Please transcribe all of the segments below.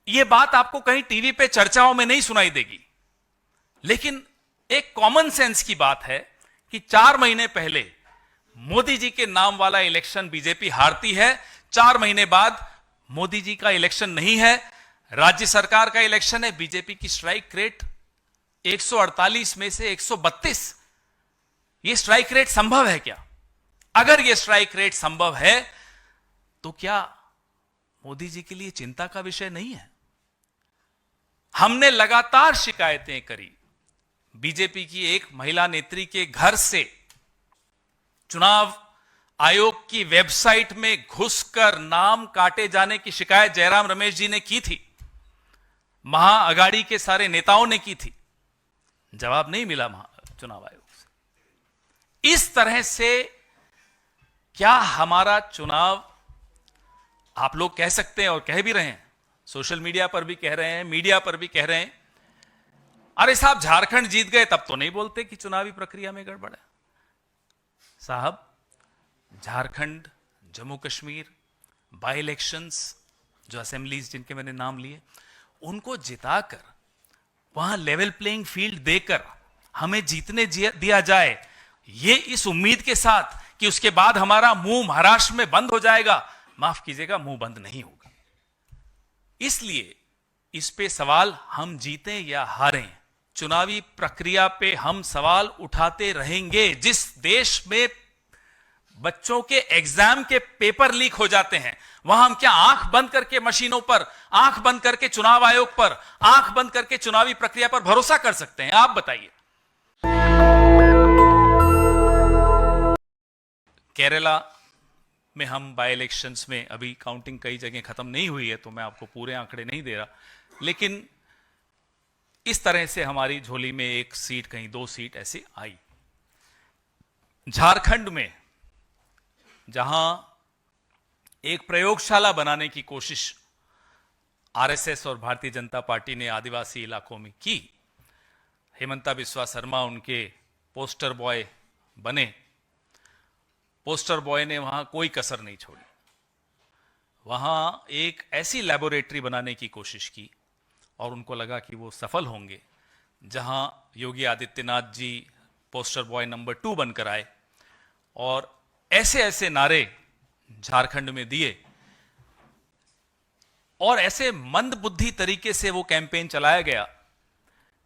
यह बात आपको कहीं टीवी पे चर्चाओं में नहीं सुनाई देगी, लेकिन एक कॉमन सेंस की बात है कि 4 महीने पहले मोदी जी के नाम वाला इलेक्शन बीजेपी हारती है, 4 महीने बाद मोदी जी का इलेक्शन नहीं है, राज्य सरकार का इलेक्शन है, बीजेपी की स्ट्राइक रेट 148 में से 132। यह स्ट्राइक रेट संभव है क्या? अगर यह स्ट्राइक रेट संभव है तो क्या मोदी जी के लिए चिंता का विषय नहीं है? हमने लगातार शिकायतें करी, बीजेपी की एक महिला नेत्री के घर से चुनाव आयोग की वेबसाइट में घुसकर नाम काटे जाने की शिकायत जयराम रमेश जी ने की थी, महाअघाड़ी के सारे नेताओं ने की थी। जवाब नहीं मिला चुनाव आयोग से। इस तरह से क्या हमारा चुनाव, आप लोग कह सकते हैं और कह भी रहे हैं, सोशल मीडिया पर भी कह रहे हैं, मीडिया पर भी कह रहे हैं, अरे साहब झारखंड जीत गए तब तो नहीं बोलते कि चुनावी प्रक्रिया में गड़बड़ है। साहब झारखंड, जम्मू कश्मीर बाई इलेक्शंस, जो असेंबलीज जिनके मैंने नाम लिए, उनको जिताकर वहां लेवल प्लेइंग फील्ड देकर हमें जीतने दिया जाए, ये इस उम्मीद के साथ कि उसके बाद हमारा मुंह महाराष्ट्र में बंद हो जाएगा, माफ कीजिएगा, मुंह बंद नहीं होगा। इसलिए इस पे सवाल हम जीतें या हारें, चुनावी प्रक्रिया पे हम सवाल उठाते रहेंगे। जिस देश में बच्चों के एग्जाम के पेपर लीक हो जाते हैं, वहां हम क्या आंख बंद करके मशीनों पर, आंख बंद करके चुनाव आयोग पर, आंख बंद करके चुनावी प्रक्रिया पर भरोसा कर सकते हैं? आप बताइए। केरला में हम बाय इलेक्शंस में, अभी काउंटिंग कई जगह खत्म नहीं हुई है तो मैं आपको पूरे आंकड़े नहीं दे रहा, लेकिन इस तरह से हमारी झोली में 1 सीट, कहीं 2 सीट ऐसे आई। झारखंड में जहां एक प्रयोगशाला बनाने की कोशिश आरएसएस और भारतीय जनता पार्टी ने आदिवासी इलाकों में की, हेमंता बिस्वा शर्मा उनके पोस्टर बॉय बने। पोस्टर बॉय ने वहां कोई कसर नहीं छोड़ी, वहां एक ऐसी लैबोरेटरी बनाने की कोशिश की और उनको लगा कि वो सफल होंगे, जहां Yogi Adityanath ji poster boy number 2 बनकर आए और ऐसे ऐसे नारे झारखंड में दिए और ऐसे मंदबुद्धि तरीके से वो कैंपेन चलाया गया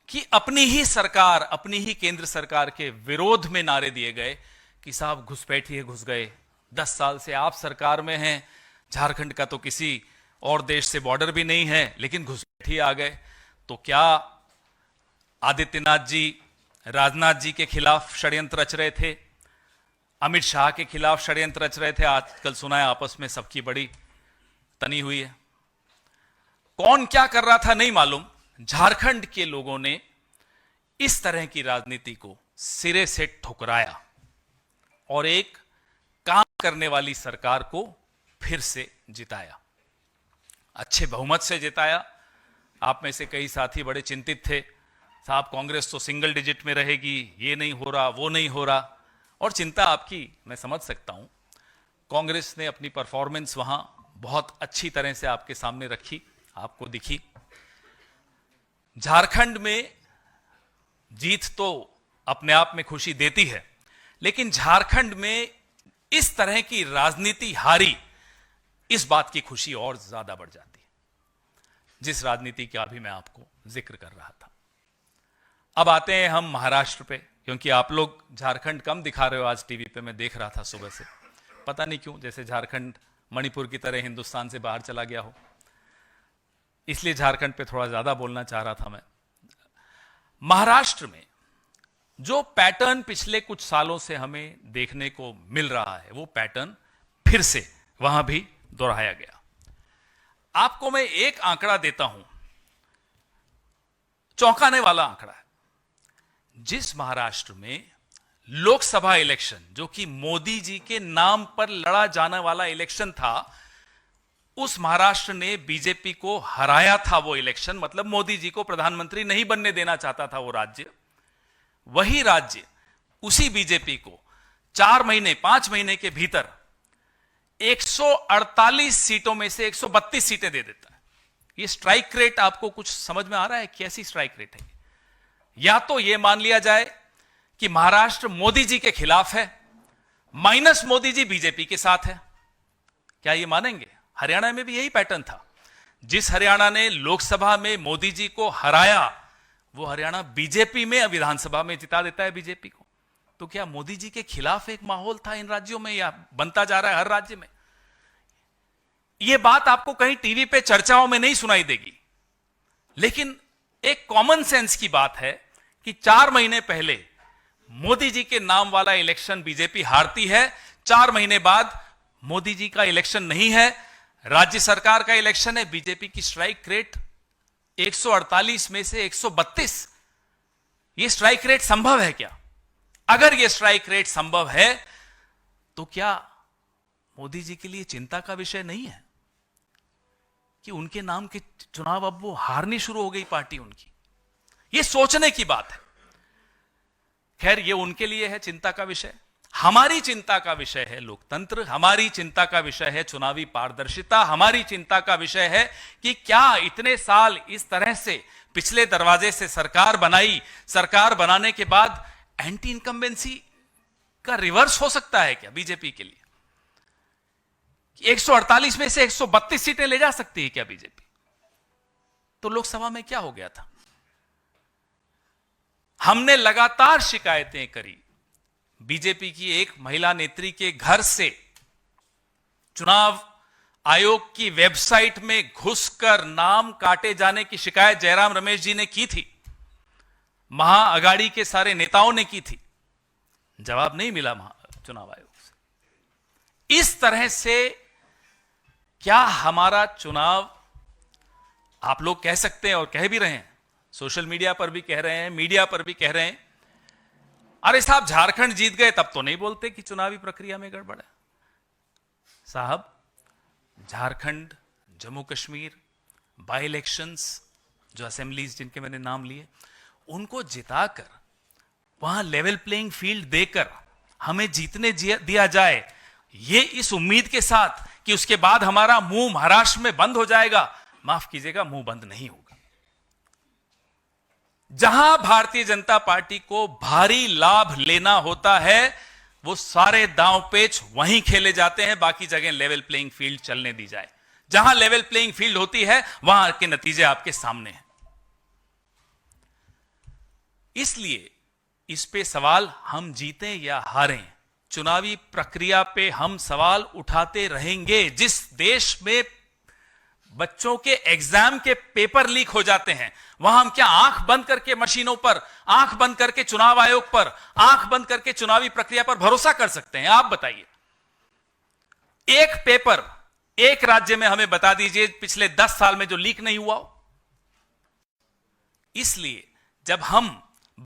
कि अपनी ही सरकार, अपनी ही केंद्र सरकार के विरोध में नारे दिए गए कि साहब घुसपैठिए घुस गए, 10 साल से आप सरकार में हैं, झारखंड का तो किसी और देश से बॉर्डर भी नहीं है, लेकिन घुसपैठिए आ गए। तो क्या आदित्यनाथ जी राजनाथ जी के खिलाफ षड्यंत्र रच रहे थे, अमित शाह के खिलाफ षड्यंत्र रच रहे थे? आजकल सुना है आपस में सबकी बड़ी तनी हुई है। कौन क्या कर रहा था नहीं मालूम, झारखंड के लोगों ने इस तरह की राजनीति को सिरे से ठुकराया और एक काम करने वाली सरकार को फिर से जिताया, अच्छे बहुमत से जिताया। आप में से कई साथी बड़े चिंतित थे, साहब कांग्रेस तो सिंगल डिजिट में रहेगी, ये नहीं हो रहा, वो नहीं हो रहा, और चिंता आपकी मैं समझ सकता हूं। कांग्रेस ने अपनी परफॉर्मेंस वहां बहुत अच्छी तरह से आपके सामने रखी, आपको दिखी। झारखंड में जीत तो अपने आप में खुशी देती है, लेकिन झारखंड में इस तरह की राजनीति हारी, इस बात की खुशी और ज्यादा बढ़ जाती है, जिस राजनीति का भी मैं आपको जिक्र कर रहा था। अब आते हैं हम महाराष्ट्र पे, क्योंकि आप लोग झारखंड कम दिखा रहे हो आज टीवी पे, मैं देख रहा था सुबह से, पता नहीं क्यों, जैसे झारखंड मणिपुर की तरह हिंदुस्तान से बाहर चला गया हो, इसलिए झारखंड पे थोड़ा ज्यादा बोलना चाह रहा था मैं। महाराष्ट्र में जो पैटर्न पिछले कुछ सालों से हमें देखने को मिल रहा है, वो पैटर्न फिर से वहां भी दोहराया गया। आपको मैं एक आंकड़ा देता हूं, चौंकाने वाला आंकड़ा है। जिस महाराष्ट्र में लोकसभा इलेक्शन, जो कि मोदी जी के नाम पर लड़ा जाने वाला इलेक्शन था, उस महाराष्ट्र ने बीजेपी को हराया था। वो इलेक्शन मतलब मोदी जी को प्रधानमंत्री नहीं बनने देना चाहता था वो राज्य। वही राज्य उसी बीजेपी को 4 महीने 5 महीने के भीतर 148 सीटों में से 132 सीटें दे देता है। ये स्ट्राइक रेट आपको कुछ समझ में आ रहा है? कैसी स्ट्राइक रेट है? या तो ये मान लिया जाए कि महाराष्ट्र मोदी जी के खिलाफ है, माइनस मोदी जी बीजेपी के साथ है। क्या ये मानेंगे? हरियाणा में भी यही पैटर्न था। जिस हरियाणा ने लोकसभा में मोदी जी को हराया, वो हरियाणा बीजेपी में विधानसभा में जिता देता है बीजेपी को। तो क्या मोदी जी के खिलाफ एक माहौल था इन राज्यों में, या बनता जा रहा है हर राज्य में? यह बात आपको कहीं टीवी पे चर्चाओं में नहीं सुनाई देगी, लेकिन एक कॉमन सेंस की बात है कि 4 महीने पहले मोदी जी के नाम वाला इलेक्शन बीजेपी हारती है, 4 महीने बाद मोदी जी का इलेक्शन नहीं है, राज्य सरकार का इलेक्शन है, बीजेपी की स्ट्राइक रेट 148 में से 132। यह स्ट्राइक रेट संभव है क्या? अगर यह स्ट्राइक रेट संभव है तो क्या मोदी जी के लिए चिंता का विषय नहीं है कि उनके नाम के चुनाव अब वो हारनी शुरू हो गई पार्टी उनकी? यह सोचने की बात है। खैर, यह उनके लिए है चिंता का विषय। हमारी चिंता का विषय है लोकतंत्र, हमारी चिंता का विषय है चुनावी पारदर्शिता, हमारी चिंता का विषय है कि क्या इतने साल इस तरह से पिछले दरवाजे से सरकार बनाई, सरकार बनाने के बाद एंटी इनकम्बेंसी का रिवर्स हो सकता है क्या बीजेपी के लिए? 148 में से 132 सीटें ले जा सकती है क्या बीजेपी? तो लोकसभा में क्या हो गया था? हमने लगातार शिकायतें करी बीजेपी की एक महिला नेत्री के घर से चुनाव आयोग की वेबसाइट में घुसकर नाम काटे जाने की शिकायत जयराम रमेश जी ने की थी, महाअघाड़ी के सारे नेताओं ने की थी। जवाब नहीं मिला चुनाव आयोग से। इस तरह से क्या हमारा चुनाव, आप लोग कह सकते हैं और कह भी रहे हैं, सोशल मीडिया पर भी कह रहे हैं, मीडिया पर भी कह रहे हैं, अरे साहब झारखंड जीत गए तब तो नहीं बोलते कि चुनावी प्रक्रिया में गड़बड़ है। साहब, झारखंड, जम्मू कश्मीर, बाई इलेक्शंस, जो असेंबलीज जिनके मैंने नाम लिए, उनको जिताकर वहां लेवल प्लेइंग फील्ड देकर हमें जीतने दिया जाए, ये इस उम्मीद के साथ कि उसके बाद हमारा मुंह महाराष्ट्र में बंद हो जाएगा, माफ कीजिएगा, मुंह बंद नहीं होगा। जहां भारतीय जनता पार्टी को भारी लाभ लेना होता है, वो सारे दांव पेच वहीं खेले जाते हैं, बाकी जगह लेवल प्लेइंग फील्ड चलने दी जाए। जहां लेवल प्लेइंग फील्ड होती है वहां के नतीजे आपके सामने हैं। इसलिए इस पे सवाल हम जीतें या हारें, चुनावी प्रक्रिया पे हम सवाल उठाते रहेंगे। जिस देश में बच्चों के एग्जाम के पेपर लीक हो जाते हैं, वहां हम क्या आंख बंद करके मशीनों पर, आंख बंद करके चुनाव आयोग पर, आंख बंद करके चुनावी प्रक्रिया पर भरोसा कर सकते हैं? आप बताइए। एक पेपर एक राज्य में हमें बता दीजिए पिछले 10 साल में जो लीक नहीं हुआ हो। इसलिए जब हम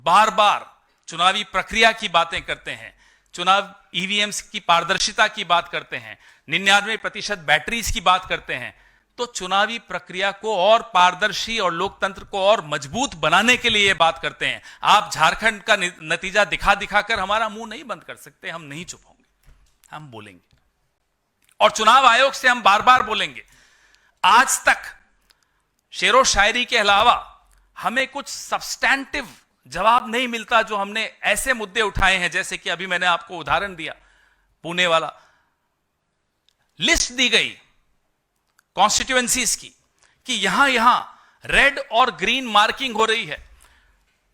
बार बार चुनावी प्रक्रिया की बातें करते हैं, चुनाव ईवीएम्स की पारदर्शिता की बात करते हैं, 99% बैटरीज की बात करते हैं, तो चुनावी प्रक्रिया को और पारदर्शी और लोकतंत्र को और मजबूत बनाने के लिए यह बात करते हैं। आप झारखंड का नतीजा दिखा दिखाकर हमारा मुंह नहीं बंद कर सकते। हम नहीं चुप होंगे, हम बोलेंगे, और चुनाव आयोग से हम बार बार बोलेंगे। आज तक शेरो शायरी के अलावा हमें कुछ सब्सटैंटिव जवाब नहीं मिलता, जो हमने ऐसे मुद्दे उठाए हैं, जैसे कि अभी मैंने आपको उदाहरण दिया पुणे वाला। लिस्ट दी गई कॉन्स्टिट्यूएंसीज की कि यहां यहां रेड और ग्रीन मार्किंग हो रही है।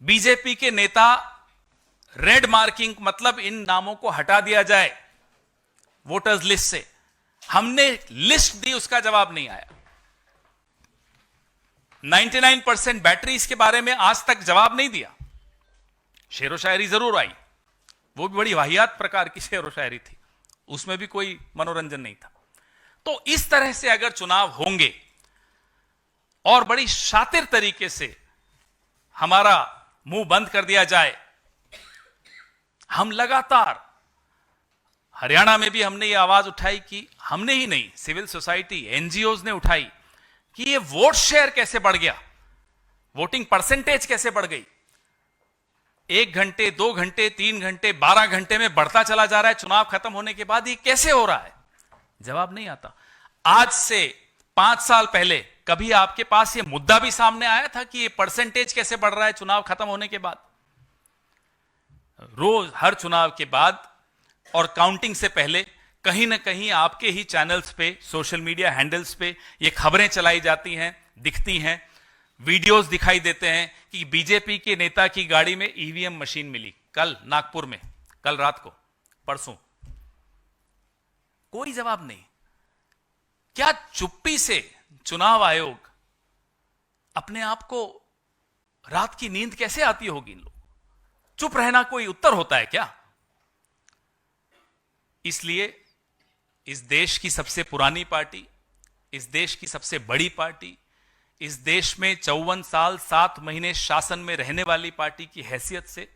बीजेपी के नेता रेड मार्किंग मतलब इन नामों को हटा दिया जाए वोटर्स लिस्ट से। हमने लिस्ट दी, उसका जवाब नहीं आया। 99% बैटरीज के बारे में आज तक जवाब नहीं दिया। शेरो शायरी जरूर आई, वो भी बड़ी वाहियात प्रकार की शेरो शायरी थी, उसमें भी कोई मनोरंजन नहीं था। तो इस तरह से अगर चुनाव होंगे और बड़ी शातिर तरीके से हमारा मुंह बंद कर दिया जाए, हम लगातार, हरियाणा में भी हमने ये आवाज उठाई कि, हमने ही नहीं, सिविल सोसाइटी, एनजीओज ने उठाई कि ये वोट शेयर कैसे बढ़ गया, वोटिंग परसेंटेज कैसे बढ़ गई। 1 घंटे, 2 घंटे, 3 घंटे, 12 घंटे में बढ़ता चला जा रहा है। चुनाव खत्म होने के बाद ये कैसे हो रहा है? जवाब नहीं आता। आज से 5 साल पहले कभी आपके पास ये मुद्दा भी सामने आया था कि ये परसेंटेज कैसे बढ़ रहा है चुनाव खत्म होने के बाद? रोज हर चुनाव के बाद और काउंटिंग से पहले कहीं ना कहीं आपके ही चैनल्स पे, सोशल मीडिया हैंडल्स पे ये खबरें चलाई जाती हैं, दिखती हैं, वीडियोस दिखाई देते हैं कि बीजेपी के नेता की गाड़ी में ईवीएम मशीन मिली कल नागपुर में, कल रात को, परसों। कोई जवाब नहीं। क्या चुप्पी से चुनाव आयोग अपने आप को, रात की नींद कैसे आती होगी इन लोग? चुप रहना कोई उत्तर होता है क्या? इसलिए इस देश की सबसे पुरानी पार्टी, इस देश की सबसे बड़ी पार्टी, इस देश में 54 साल 7 महीने शासन में रहने वाली पार्टी की हैसियत से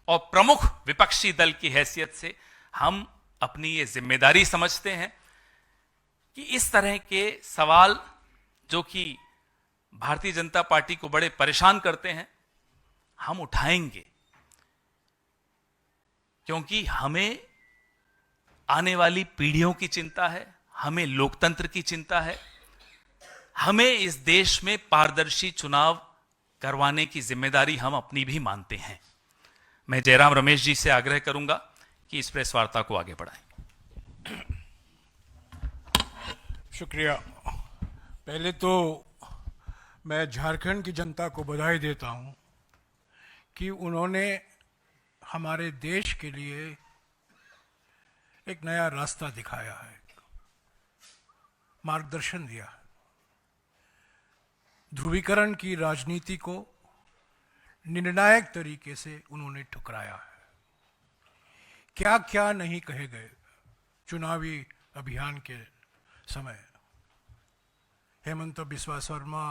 और प्रमुख विपक्षी दल की हैसियत से हम अपनी ये जिम्मेदारी समझते हैं कि इस तरह के सवाल जो कि भारतीय जनता पार्टी को बड़े परेशान करते हैं, हम उठाएंगे, क्योंकि हमें आने वाली पीढ़ियों की चिंता है, हमें लोकतंत्र की चिंता है, हमें इस देश में पारदर्शी चुनाव करवाने की जिम्मेदारी हम अपनी भी मानते हैं। मैं जयराम रमेश जी से आग्रह करूंगा कि इस प्रेस वार्ता को आगे बढ़ाएं। शुक्रिया। पहले तो मैं झारखंड की जनता को बधाई देता हूं कि उन्होंने हमारे देश के लिए एक नया रास्ता दिखाया है, मार्गदर्शन दिया है। ध्रुवीकरण की राजनीति को निर्णायक तरीके से उन्होंने ठुकराया है। क्या क्या नहीं कहे गए चुनावी अभियान के समय। हेमंत बिस्वा शर्मा,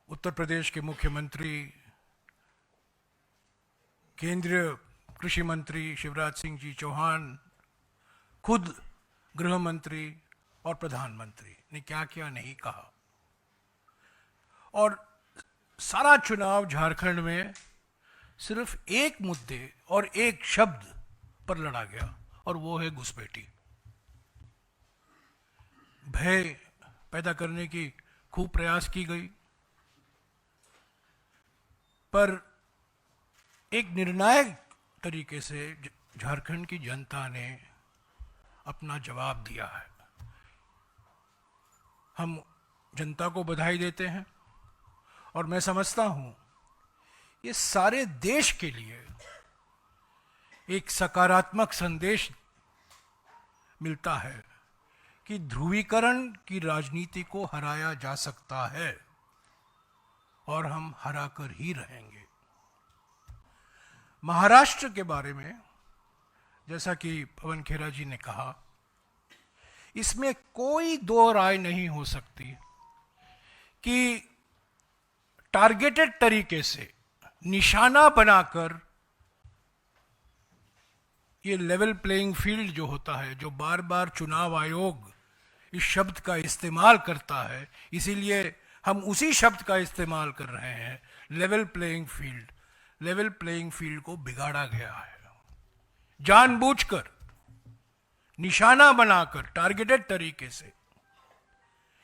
उत्तर प्रदेश के मुख्यमंत्री, केंद्रीय कृषि मंत्री शिवराज सिंह जी चौहान, खुद गृह मंत्री और प्रधानमंत्री ने क्या क्या नहीं कहा। और सारा चुनाव झारखंड में सिर्फ एक मुद्दे और एक शब्द पर लड़ा गया, और वो है घुसपैठी। भय पैदा करने की खूब प्रयास की गई, पर एक निर्णायक तरीके से झारखंड की जनता ने अपना जवाब दिया है। हम जनता को बधाई देते हैं, और मैं समझता हूं ये सारे देश के लिए एक सकारात्मक संदेश मिलता है कि ध्रुवीकरण की राजनीति को हराया जा सकता है, और हम हराकर ही रहेंगे। महाराष्ट्र के बारे में जैसा कि पवन खेरा जी ने कहा, इसमें कोई दो राय नहीं हो सकती कि टारगेटेड तरीके से निशाना बनाकर ये लेवल प्लेइंग फील्ड जो होता है, जो बार बार चुनाव आयोग इस शब्द का इस्तेमाल करता है, इसीलिए हम उसी शब्द का इस्तेमाल कर रहे हैं, level playing field. Level playing field को बिगाड़ा गया है, जानबूझकर निशाना बनाकर टारगेटेड तरीके से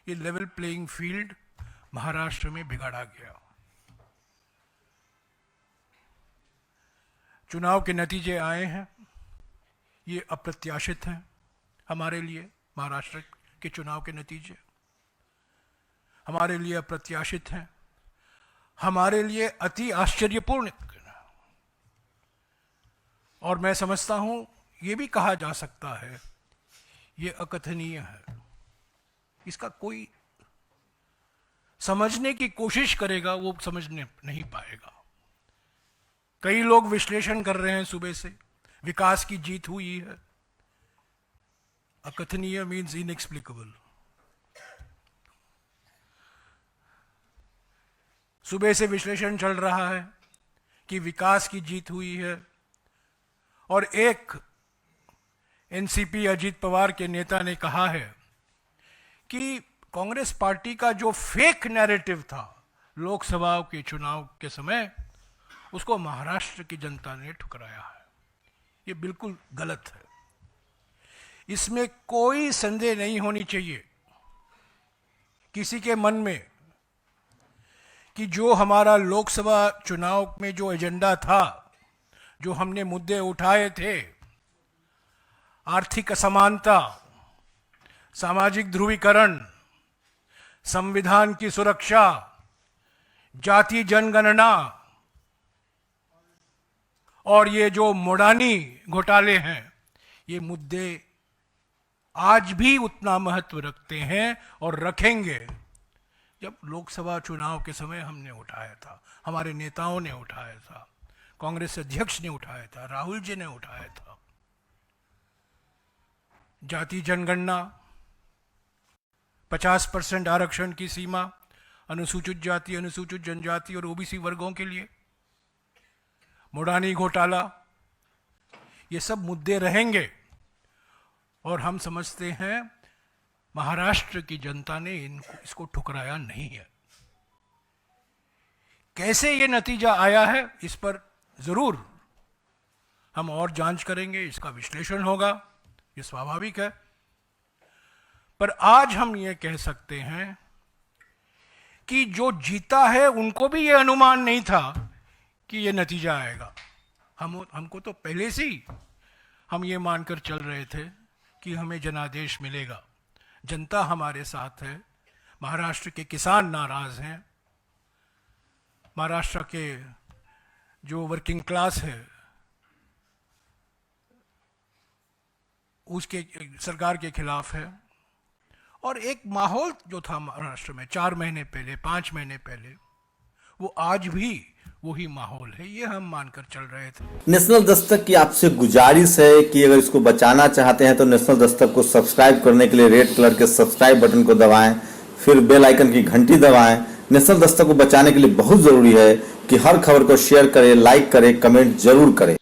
ये लेवल प्लेइंग फील्ड महाराष्ट्र में बिगाड़ा गया। चुनाव के नतीजे आए हैं, ये अप्रत्याशित हैं हमारे लिए। महाराष्ट्र के चुनाव के नतीजे हमारे लिए अप्रत्याशित हैं, हमारे लिए अति आश्चर्यपूर्ण, और मैं समझता हूं ये भी कहा जा सकता है ये अकथनीय है। इसका कोई समझने की कोशिश करेगा वो समझने नहीं पाएगा। कई लोग विश्लेषण कर रहे हैं सुबह से, विकास की जीत हुई है। अकथनीय मीन्स इनएक्सप्लिकेबल। सुबह से विश्लेषण चल रहा है कि विकास की जीत हुई है, और एक एनसीपी अजीत पवार के नेता ने कहा है कि कांग्रेस पार्टी का जो फेक नैरेटिव था लोकसभा के चुनाव के समय, उसको महाराष्ट्र की जनता ने ठुकराया है। ये बिल्कुल गलत है, इसमें कोई संदेह नहीं होनी चाहिए किसी के मन में कि जो हमारा लोकसभा चुनाव में जो एजेंडा था, जो हमने मुद्दे उठाए थे, आर्थिक असमानता, सामाजिक ध्रुवीकरण, संविधान की सुरक्षा, जाति जनगणना और ये जो मोडानी घोटाले हैं, ये मुद्दे आज भी उतना महत्व रखते हैं और रखेंगे जब लोकसभा चुनाव के समय हमने उठाया था, हमारे नेताओं ने उठाया था, कांग्रेस अध्यक्ष ने उठाया था, राहुल जी ने उठाया था। जाति जनगणना, 50% आरक्षण की सीमा अनुसूचित जाति, अनुसूचित जनजाति और ओबीसी वर्गों के लिए, मोडानी घोटाला, ये सब मुद्दे रहेंगे। और हम समझते हैं महाराष्ट्र की जनता ने इसको ठुकराया नहीं है। कैसे ये नतीजा आया है, इस पर जरूर हम और जांच करेंगे, इसका विश्लेषण होगा, ये स्वाभाविक है। पर आज हम ये कह सकते हैं कि जो जीता है उनको भी ये अनुमान नहीं था कि ये नतीजा आएगा। हमको तो पहले से ही हम ये मानकर चल रहे थे कि हमें जनादेश मिलेगा, जनता हमारे साथ है, महाराष्ट्र के किसान नाराज हैं, महाराष्ट्र के जो वर्किंग क्लास है उसके सरकार के खिलाफ है। और एक माहौल जो था महाराष्ट्र में 4 महीने पहले, 5 महीने पहले, वो आज भी वही माहौल है, ये हम मानकर चल रहे थे। नेशनल दस्तक की आपसे गुजारिश है कि अगर इसको बचाना चाहते हैं तो नेशनल दस्तक को सब्सक्राइब करने के लिए रेड कलर के सब्सक्राइब बटन को दबाएं, फिर बेल आइकन की घंटी दबाएं। नेशनल दस्तक को बचाने के लिए बहुत जरूरी है कि हर खबर को शेयर करें, लाइक करें, कमेंट जरूर करें।